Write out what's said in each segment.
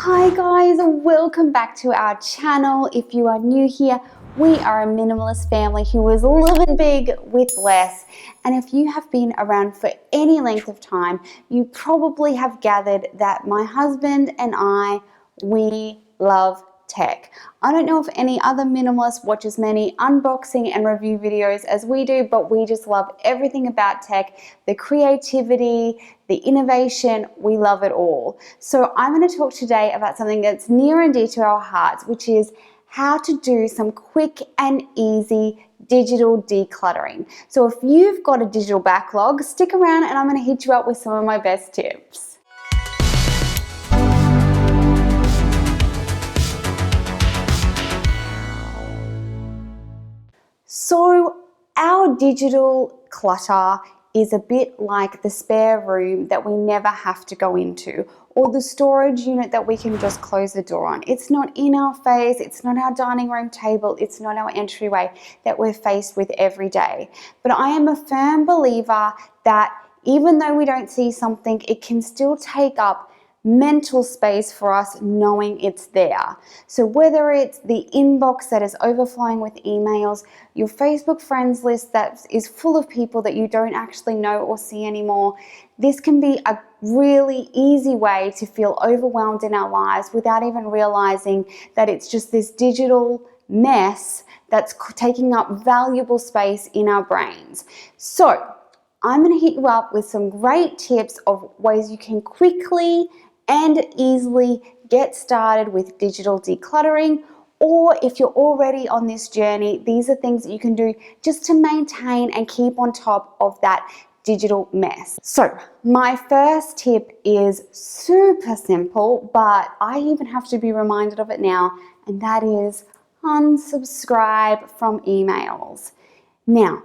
Hi guys, welcome back to our channel. If you are new here, we are a minimalist family who is living big with less. And if you have been around for any length of time, you probably have gathered that my husband and we love tech. I don't know if any other minimalist watches many unboxing and review videos as we do, but we just love everything about tech, the creativity, the innovation, we love it all. So I'm going to talk today about something that's near and dear to our hearts, which is how to do some quick and easy digital decluttering. So if you've got a digital backlog, stick around and I'm going to hit you up with some of my best tips. So our digital clutter is a bit like the spare room that we never have to go into, or the storage unit that we can just close the door on. It's not in our face, it's not our dining room table, it's not our entryway that we're faced with every day. But I am a firm believer that even though we don't see something, it can still take up mental space for us knowing it's there. So whether it's the inbox that is overflowing with emails, your Facebook friends list that is full of people that you don't actually know or see anymore, this can be a really easy way to feel overwhelmed in our lives without even realizing that it's just this digital mess that's taking up valuable space in our brains. So I'm going to hit you up with some great tips of ways you can quickly and easily get started with digital decluttering, or if you're already on this journey, these are things that you can do just to maintain and keep on top of that digital mess. So my first tip is super simple, but I even have to be reminded of it now, and that is unsubscribe from emails. Now,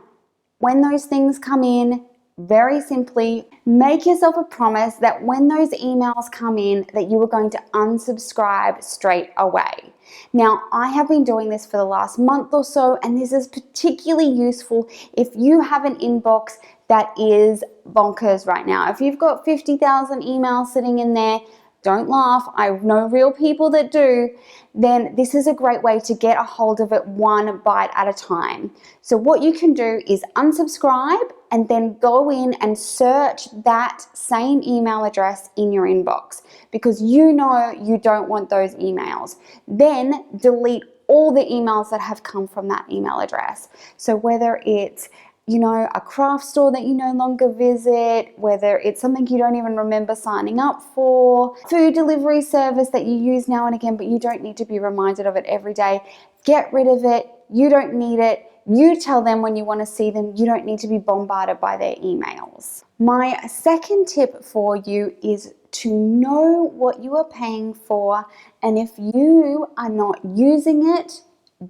when those things come in, very simply, make yourself a promise that when those emails come in, that you are going to unsubscribe straight away. Now, I have been doing this for the last month or so, and this is particularly useful if you have an inbox that is bonkers right now. If you've got 50,000 emails sitting in there, don't laugh, I know real people that do, then this is a great way to get a hold of it one bite at a time. So what you can do is unsubscribe and then go in and search that same email address in your inbox because you know you don't want those emails. Then delete all the emails that have come from that email address. So whether it's a craft store that you no longer visit, whether it's something you don't even remember signing up for, food delivery service that you use now and again, but you don't need to be reminded of it every day, get rid of it. You don't need it. You tell them when you want to see them. You don't need to be bombarded by their emails. My second tip for you is to know what you are paying for, and if you are not using it,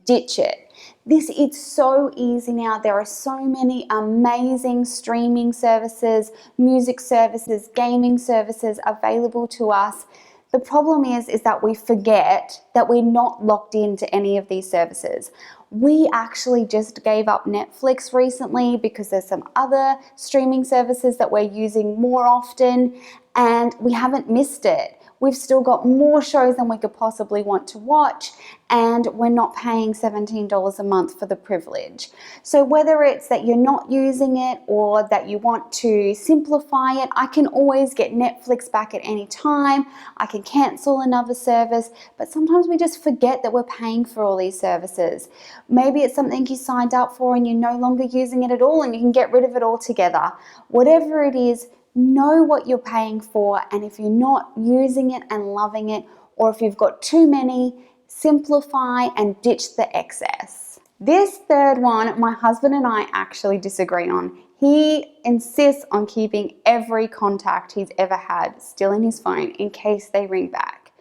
ditch it. This is so easy now. There are so many amazing streaming services, music services, gaming services available to us. The problem is that we forget that we're not locked into any of these services. We actually just gave up Netflix recently because there's some other streaming services that we're using more often, and we haven't missed it. We've still got more shows than we could possibly want to watch, and we're not paying $17 a month for the privilege. So whether it's that you're not using it or that you want to simplify it, I can always get Netflix back at any time. I can cancel another service, but sometimes we just forget that we're paying for all these services. Maybe it's something you signed up for and you're no longer using it at all and you can get rid of it altogether. Whatever it is, know what you're paying for, and if you're not using it and loving it, or if you've got too many, simplify and ditch the excess. This third one, my husband and I actually disagree on. He insists on keeping every contact he's ever had still in his phone in case they ring back.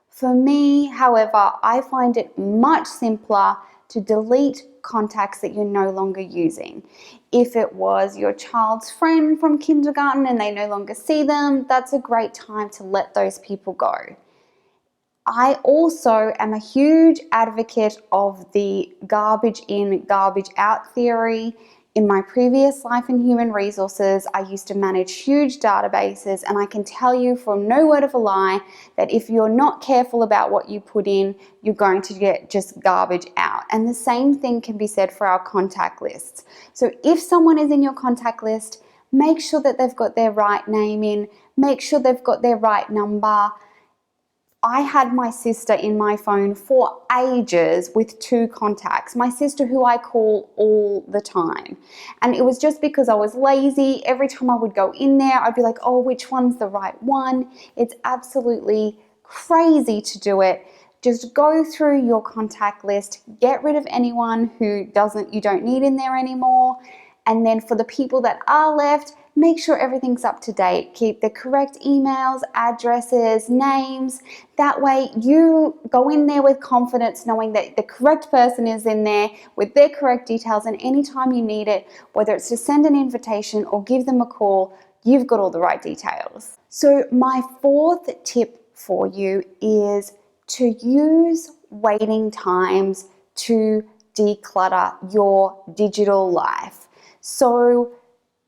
For me, however, I find it much simpler to delete contacts that you're no longer using. If it was your child's friend from kindergarten and they no longer see them, that's a great time to let those people go. I also am a huge advocate of the garbage in, garbage out theory. In my previous life in human resources, I used to manage huge databases, and I can tell you from no word of a lie that if you're not careful about what you put in, you're going to get just garbage out. And the same thing can be said for our contact lists. So if someone is in your contact list, make sure that they've got their right name in, make sure they've got their right number. I had my sister in my phone for ages with 2 contacts. My sister who I call all the time. And it was just because I was lazy. Every time I would go in there, I'd be like, oh, which one's the right one? It's absolutely crazy to do it. Just go through your contact list, get rid of anyone who you don't need in there anymore. And then for the people that are left, make sure everything's up to date. Keep the correct emails, addresses, names. That way you go in there with confidence knowing that the correct person is in there with their correct details, and anytime you need it, whether it's to send an invitation or give them a call, you've got all the right details. So my 4th tip for you is to use waiting times to declutter your digital life. So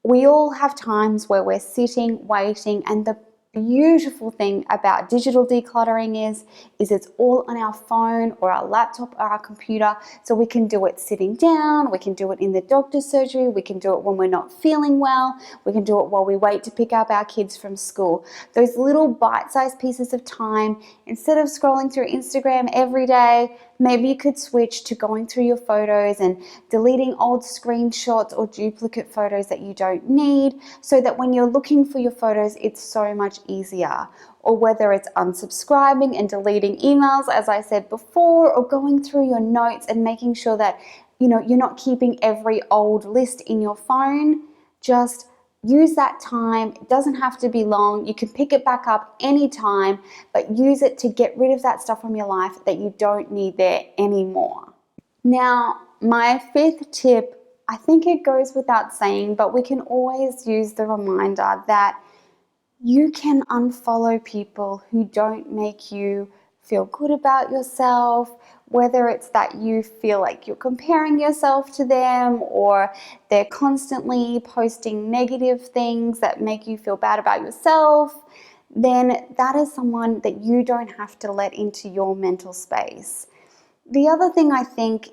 we all have times where we're sitting, waiting, and the beautiful thing about digital decluttering is it's all on our phone or our laptop or our computer. So we can do it sitting down, we can do it in the doctor's surgery, we can do it when we're not feeling well, we can do it while we wait to pick up our kids from school. Those little bite-sized pieces of time, instead of scrolling through Instagram every day, maybe you could switch to going through your photos and deleting old screenshots or duplicate photos that you don't need, so that when you're looking for your photos, it's so much easier. Or whether it's unsubscribing and deleting emails, as I said before, or going through your notes and making sure that you're not keeping every old list in your phone. Just use that time. It doesn't have to be long. You can pick it back up anytime, but use it to get rid of that stuff from your life that you don't need there anymore. Now, my 5th tip, I think it goes without saying, but we can always use the reminder that you can unfollow people who don't make you feel good about yourself, whether it's that you feel like you're comparing yourself to them, or they're constantly posting negative things that make you feel bad about yourself. Then that is someone that you don't have to let into your mental space. The other thing I think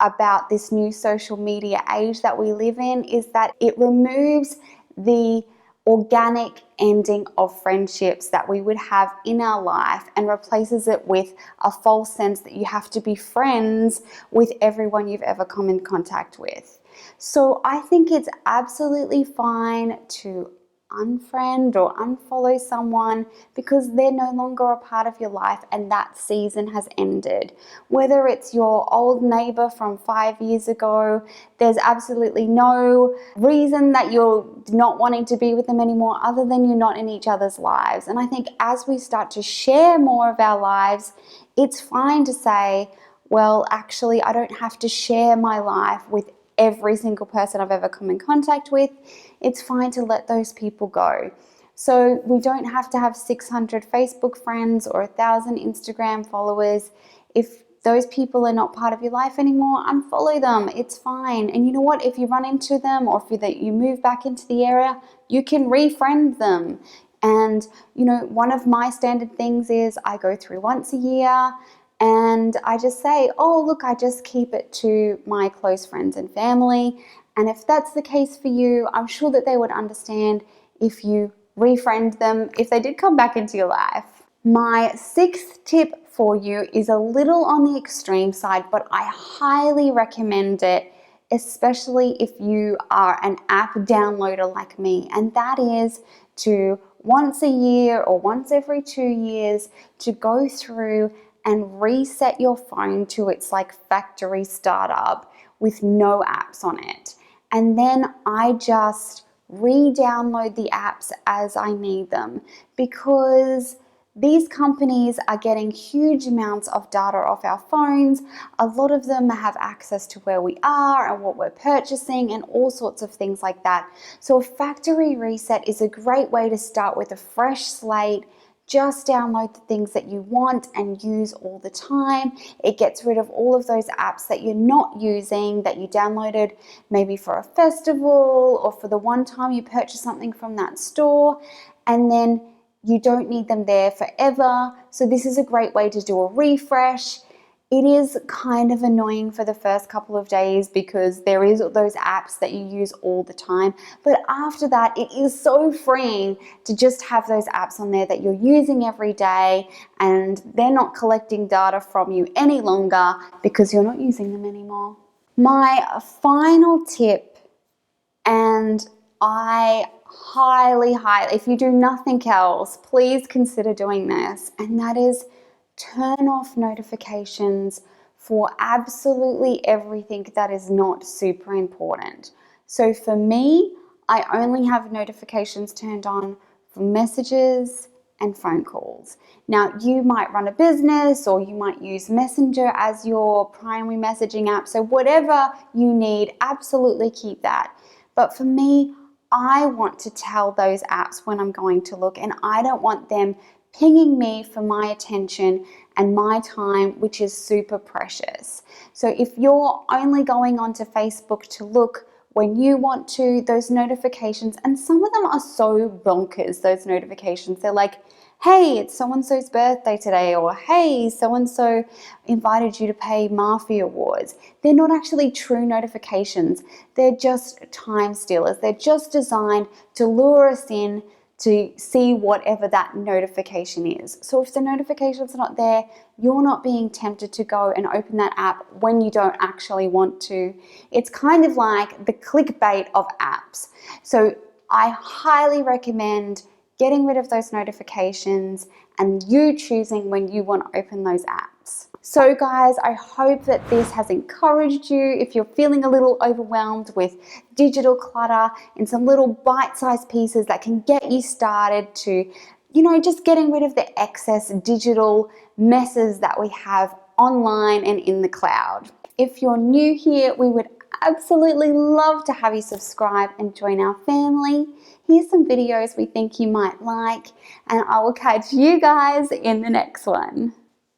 about this new social media age that we live in is that it removes the organic ending of friendships that we would have in our life and replaces it with a false sense that you have to be friends with everyone you've ever come in contact with. So I think it's absolutely fine to unfriend or unfollow someone because they're no longer a part of your life and that season has ended. Whether it's your old neighbor from 5 years ago, there's absolutely no reason that you're not wanting to be with them anymore other than you're not in each other's lives. And I think as we start to share more of our lives, it's fine to say, well, actually, I don't have to share my life with every single person I've ever come in contact with. It's fine to let those people go. So we don't have to have 600 Facebook friends or 1,000 Instagram followers. If those people are not part of your life anymore, unfollow them. It's fine. And you know what? If you run into them or if you move back into the area, you can refriend them. And, one of my standard things is I go through once a year and I just say, oh, look, I just keep it to my close friends and family. And if that's the case for you, I'm sure that they would understand if you refriend them if they did come back into your life. My 6th tip for you is a little on the extreme side, but I highly recommend it, especially if you are an app downloader like me. And that is to once a year or once every 2 years to go through and reset your phone to its factory startup with no apps on it. And then I just re-download the apps as I need them, because these companies are getting huge amounts of data off our phones. A lot of them have access to where we are and what we're purchasing and all sorts of things like that. So a factory reset is a great way to start with a fresh slate, just download the things that you want and use all the time. It gets rid of all of those apps that you're not using, that you downloaded maybe for a festival or for the one time you purchased something from that store, and then you don't need them there forever. So this is a great way to do a refresh. It is kind of annoying for the first couple of days because there is those apps that you use all the time. But after that, it is so freeing to just have those apps on there that you're using every day, and they're not collecting data from you any longer because you're not using them anymore. My final tip, and I highly, if you do nothing else, please consider doing this, and that is turn off notifications for absolutely everything that is not super important. So for me, I only have notifications turned on for messages and phone calls. Now, you might run a business or you might use Messenger as your primary messaging app. So whatever you need, absolutely keep that. But for me, I want to tell those apps when I'm going to look, and I don't want them pinging me for my attention and my time, which is super precious. So if you're only going onto Facebook to look when you want to, those notifications, and some of them are so bonkers, those notifications. They're like, hey, it's so-and-so's birthday today, or hey, so-and-so invited you to pay Murphy Awards. They're not actually true notifications. They're just time stealers. They're just designed to lure us in to see whatever that notification is. So if the notification's not there, you're not being tempted to go and open that app when you don't actually want to. It's kind of like the clickbait of apps. So I highly recommend getting rid of those notifications and you choosing when you want to open those apps. So guys, I hope that this has encouraged you if you're feeling a little overwhelmed with digital clutter, in some little bite-sized pieces that can get you started to, just getting rid of the excess digital messes that we have online and in the cloud. If you're new here, we would absolutely love to have you subscribe and join our family. Here's some videos we think you might like, and I will catch you guys in the next one.